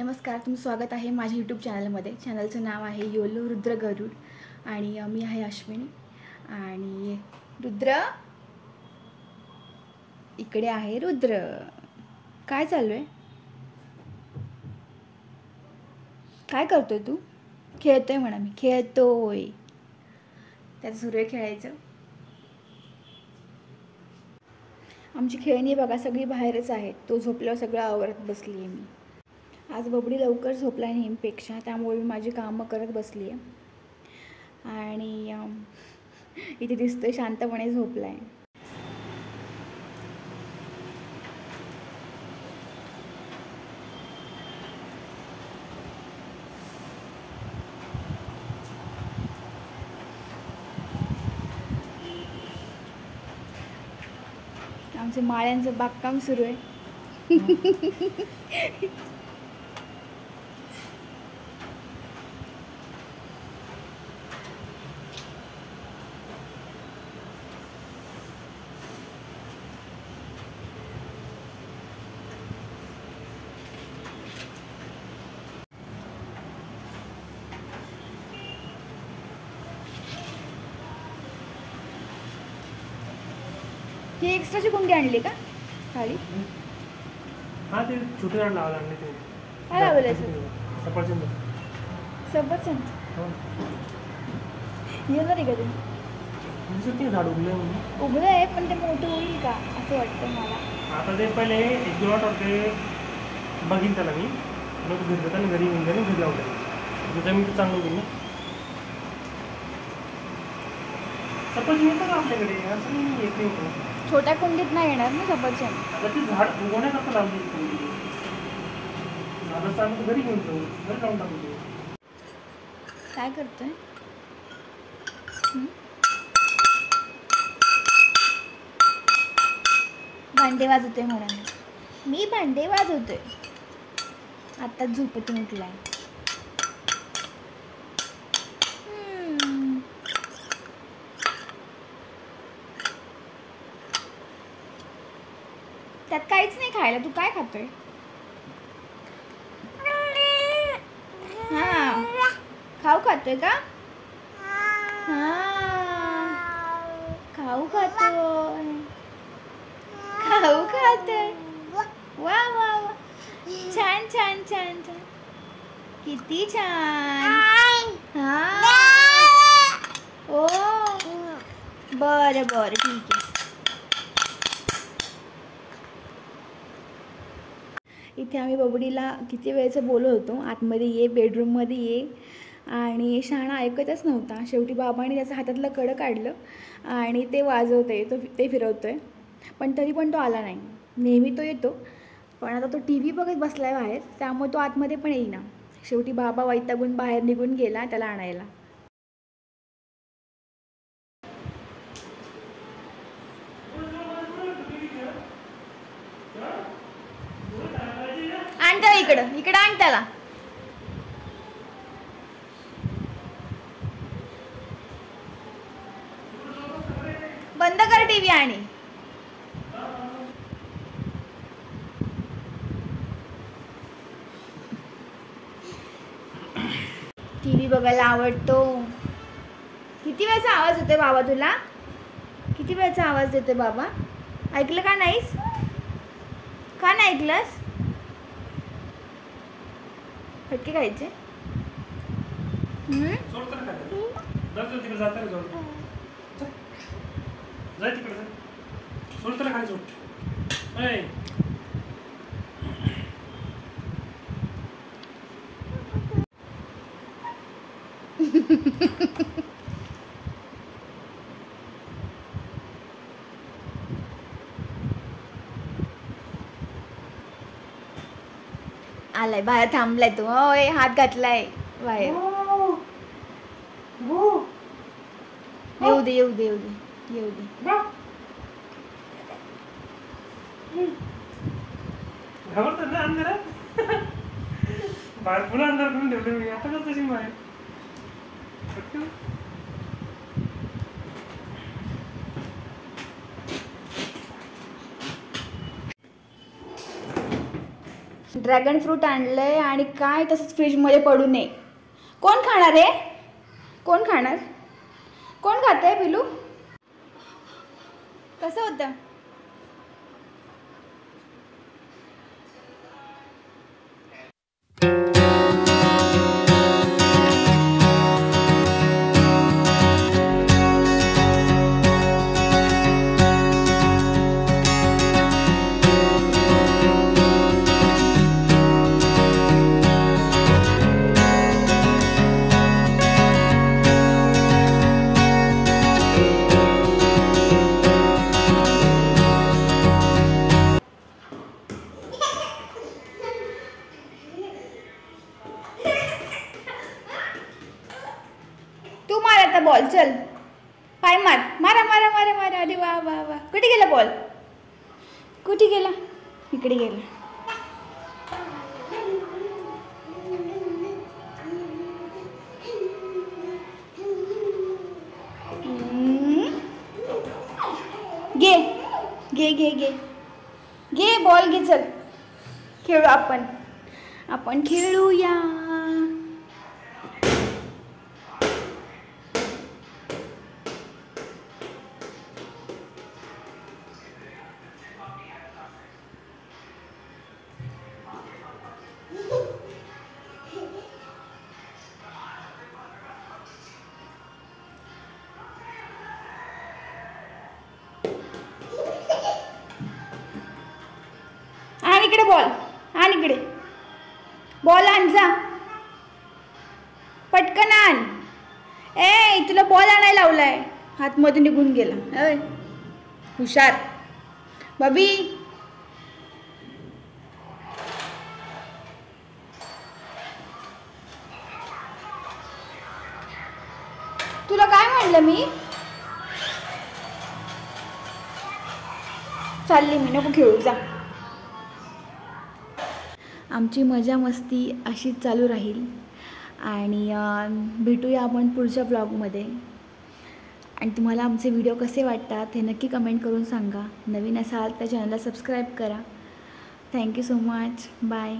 नमस्कार, तुमचं स्वागत आहे माझ्या यूट्यूब चॅनलमध्ये. चॅनलचं नाव आहे योलो रुद्र गरुड आणि मी आहे अश्विनी. आणि रुद्र इकडे आहे. रुद्र काय चालू आहे? काय करतोय तू? खेळतोय म्हणा. मी खेळतोय. त्याचं सुरू आहे खेळायचं. आमची खेळणी बघा सगळी बाहेरच आहेत. तो झोपल्यावर सगळं आवरत बसली आहे मी. आज बबडी लवकर झोपला आहे नेहमीपेक्षा, त्यामुळे मी माझी कामं करत बसली आहे. आणि इथे दिसतोय शांतपणे झोपला आहे. आमचं माळ्यांचं बागकाम सुरू आहे. ही एक्स्ट्राची कुंडी आणली का खाली? हां, ते छोटे झाड लावायला आणले. ते काय लावलं? सफरचंद. सफरचंद हो. येणार आहे का ते? दिसत नाही झाड उगले म्हणून. उघडं आहे पण ते मोठं होईल का असं वाटतं मला. आता ते पहिले एक दिवस वाटते बघीन त्याला मी मग घरी जाताना घरी येऊन जाईल घरी लावलं जमीन तर चांगलं होईल ना. सफरचंद येतं का आपल्याकडे? असं नाही येत नाही. छोट्या कुंडीत नाही येणार ना सफरचंद. आता ती झाड उगवण्याकरता लावली झाडं चांगलं घरी घेऊन जाऊ घरी लावून टाकू. काय करतोय? भांडे वाजवतोय म्हणून. मी भांडे वाजवतोय. आत्ताच झोपेतून उठलाय. त्यात काहीच नाही खायला. तू काय खातोय? हा, खाऊ खातोय का? हा, खाऊ खातोय. खाऊ खातोय. वा वा वा, छान छान छान छान, किती छान. हा, ओ बरं बरं ठीक आहे. इथे आम्ही बबडीला किती वेळेचं बोलत होतो, आतमध्ये ये, बेडरूममध्ये ये, आणि शहाणा ऐकतच नव्हता. शेवटी बाबांनी त्याचं हातातलं कडं काढलं आणि ते वाजवतोय, ते फिरवतोय, पण तरी पण तो आला नाही. नेहमी तो येतो, पण आता तो टी व्ही बघत बसला आहे बाहेर, त्यामुळे तो आतमध्ये पण येईना. शेवटी बाबा वैतागून बाहेर निघून गेला त्याला आणायला. आण त्याला इकडं, इकडं आण त्याला. बंद कर टीव्ही. आणि टीव्ही बघायला आवडतो. किती वेळचा आवाज येतोय बाबा तुला? किती वेळचा आवाज देतोय बाबा? ऐकलं का नाहीस? का नाही ऐकलंस? फटके खायचे? आलाय बाहेर, थांबलाय तू. होय, हात घातलाय बाहेर. येऊ दे येऊ दे येऊ दे येऊ दे. घाबरतात ना अंधारात. बाहेर पुन्हा अंधार करून ठेवले मी. आता कसं तशी बाहेर ड्रॅगन फ्रूट आणलं आहे आणि काय तसंच फ्रीजमध्ये पडू नये. कोण खाणार आहे? कोण खाणार? कोण खात आहे पिलू? कसं होतं? तू मार आता बॉल. चल पाय मार. मारा मारा मारा मारा. अरे वा वा वा. कुठे गेला बॉल? कुठे गेला? इकडे गेला. घे घे घे घे घे बॉल घे. चल खेळू आपण. आपण खेळूया. आण इकडे बॉल. आण इकडे बॉल. आण जा पटकन आण. ए तुला बॉल आणायला लावलाय. हातमधून निघून गेला. अय हुशार बबी. तुला काय म्हणलं मी? चालली मी. नको खेळू. जा. आमची मजा मस्ती अशीच चालू राहील आणि भेटूया आपण पुढच्या ब्लॉगमध्ये. आणि तुम्हाला आमचे व्हिडिओ कसे वाटतात हे नक्की कमेंट करून सांगा. नवीन असाल तर चॅनलला सबस्क्राईब करा. Thank you so much. बाय.